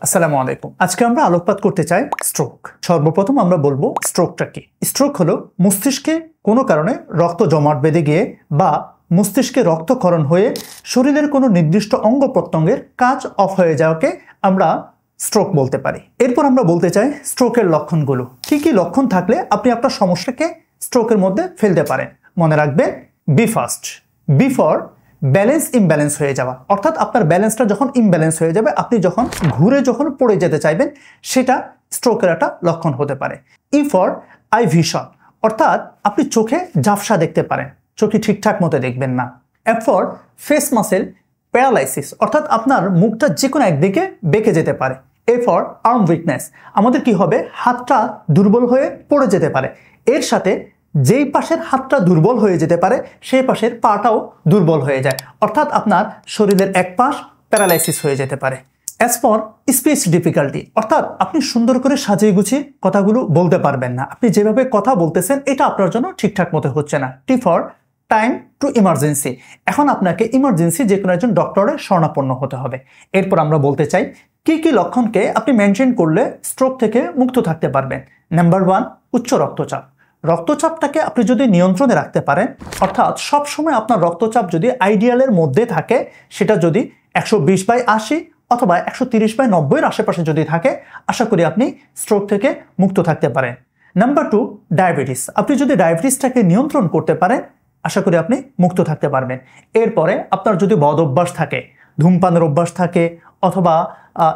আসসালামু আলাইকুম। আজকে আমরা আলোকপাত করতে চাই স্ট্রোক। সর্বপ্রথম আমরা বলবো স্ট্রোকটা কি। স্ট্রোক হলো মস্তিষ্কে কোনো কারণে রক্ত জমাট বেঁধে গিয়ে বা মস্তিষ্কে রক্তক্ষরণ হয়ে শরীরের কোনো নির্দিষ্ট অঙ্গ প্রত্যঙ্গের কাজ অফ হয়ে যাওয়াকে আমরা স্ট্রোক বলতে পারি। এরপর আমরা বলতে চাই স্ট্রোকের লক্ষণগুলো। কি কি লক্ষণ থাকলে আপনি আপনার সমস্যাকে স্ট্রোকের মধ্যে ফেলতে পারেন। মনে রাখবেন, B first. B for balance imbalance হয়ে যাওয়া, অর্থাৎ আপনার ব্যালেন্সটা যখন ইমব্যালেন্স হয়ে যাবে, আপনি যখন ঘুরে পড়ে যেতে চাইবেন, সেটা স্ট্রোকের একটা লক্ষণ হতে পারে। ই ফর আই ভিশন, অর্থাৎ আপনি চোখে ঝাপসা দেখতে পারেন, চোখে ঠিকঠাক মতো দেখবেন না। F for face muscle paralysis, অর্থাৎ আপনার মুখটা যে কোনো একদিকে বেঁকে যেতে পারে। এ ফর আর্ম উইকনেস, আমাদের কি হবে, হাতটা দুর্বল হয়ে পড়ে যেতে পারে। এর সাথে যেই পাশের হাতটা দুর্বল হয়ে যেতে পারে, সেই পাশের পাটাও দুর্বল হয়ে যায়, অর্থাৎ আপনার শরীরের এক পাশ প্যারালাইসিস হয়ে যেতে পারে। অ্যাজ ফর স্পিচ ডিফিকাল্টি, অর্থাৎ আপনি সুন্দর করে সাজিয়ে গুছিয়ে কথাগুলো বলতে পারবেন না, আপনি যেভাবে কথা বলতেছেন এটা আপনার জন্য ঠিকঠাক মতো হচ্ছে না। T for time to emergency, এখন আপনাকে ইমার্জেন্সি যে কোনো একজন ডক্টরের শরণাপন্ন হতে হবে। এরপর আমরা বলতে চাই কি কি লক্ষণকে আপনি মেনটেন করলে স্ট্রোক থেকে মুক্ত থাকতে পারবেন। নাম্বার 1, উচ্চ রক্তচাপ। রক্তচাপটাকে আপনি যদি নিয়ন্ত্রণে রাখতে পারেন, অর্থাৎ সবসময় আপনার রক্তচাপ যদি আইডিয়ালের মধ্যে থাকে, সেটা যদি 120/80 অথবা 130/90 আশেপাশে যদি থাকে, আশা করি আপনি স্ট্রোক থেকে মুক্ত থাকতে পারেন। Number 2, diabetes. আপনি যদি ডায়াবেটিসটাকে নিয়ন্ত্রণ করতে পারেন, আশা করি আপনি মুক্ত থাকতে পারবেন। এরপরে আপনার যদি বদ অভ্যাস থাকে, ধূমপানের অভ্যাস থাকে অথবা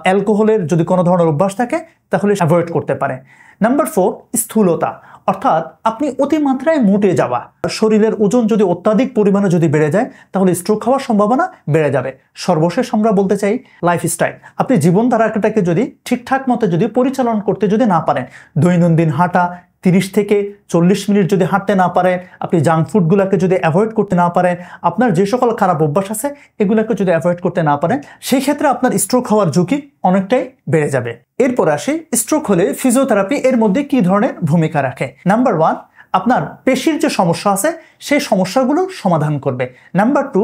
অ্যালকোহলের যদি কোনো ধরনের অভ্যাস থাকে, তাহলে অ্যাভয়েড করতে পারেন। নাম্বার 4, স্থূলতা, অর্থাৎ আপনি অতিমাত্রায় মোটে যাওয়া, শরীরের ওজন যদি অত্যাধিক পরিমাণে যদি বেড়ে যায়, তাহলে স্ট্রোক হওয়ার সম্ভাবনা বেড়ে যাবে। সর্বশেষ আমরা বলতে চাই লাইফস্টাইল। আপনি জীবনধারাটাকে যদি ঠিকঠাক মতো যদি পরিচালনা করতে যদি না পারেন, দৈনন্দিন হাঁটা 30 থেকে 40 মিনিট যদি হাঁটতে না পারেন, আপনি জাঙ্ক ফুডগুলোকে যদি অ্যাভয়েড করতে না পারেন, আপনার যে সকল খারাপ অভ্যাস আছে এগুলোকে যদি অ্যাভয়েড করতে না পারেন, সেই ক্ষেত্রে আপনার স্ট্রোক হওয়ার ঝুঁকি অনেকটাই বেড়ে যাবে। এরপর আসি স্ট্রোক হলে ফিজিওথেরাপি এর মধ্যে কি ধরনের ভূমিকা রাখে। নাম্বার 1, আপনার পেশির যে সমস্যা আছে সেই সমস্যাগুলো সমাধান করবে। নাম্বার 2,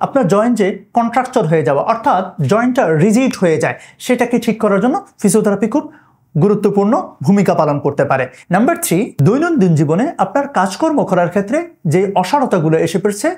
আপনার জয়েন্ট যে কন্ট্রাকচার হয়ে যাওয়া, অর্থাৎ জয়েন্টটা রিজিড হয়ে যায়, সেটাকে ঠিক করার জন্য ফিজিওথেরাপি খুব গুরুত্বপূর্ণ ভূমিকা পালন করতে পারে। নাম্বার 3, দৈনন্দিন জীবনে আপনার কাজকর্ম করার ক্ষেত্রে যে অসারতাগুলো এসে পড়ছে,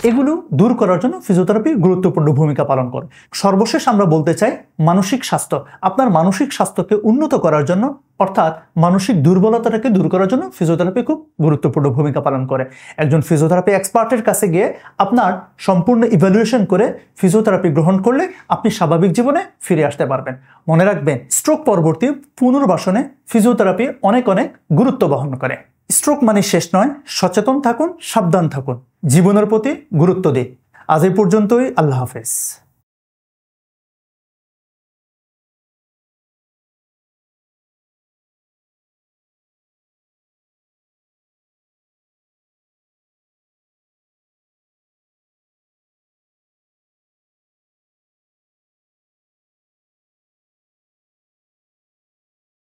এগুলো দূর করার জন্য ফিজিওথেরাপি গুরুত্বপূর্ণ ভূমিকা পালন করে। সর্বশেষ আমরা বলতে চাই মানসিক স্বাস্থ্য। আপনার মানসিক স্বাস্থ্যকে উন্নত করার জন্য, অর্থাৎ মানসিক দুর্বলতাটাকে দূর করার জন্য ফিজিওথেরাপি খুব গুরুত্বপূর্ণ ভূমিকা পালন করে। একজন ফিজিওথেরাপি এক্সপার্টের কাছে গিয়ে আপনার সম্পূর্ণ ইভ্যালুয়েশন করে ফিজিওথেরাপি গ্রহণ করলে আপনি স্বাভাবিক জীবনে ফিরে আসতে পারবেন। মনে রাখবেন, স্ট্রোক পরবর্তী পুনর্বাসনে ফিজিওথেরাপি অনেক গুরুত্ব বহন করে। স্ট্রোক মানে শেষ নয়, সচেতন থাকুন, সাবধান থাকুন, জীবনের প্রতি গুরুত্ব দিন। আজ এই পর্যন্তই, আল্লাহ হাফেজ।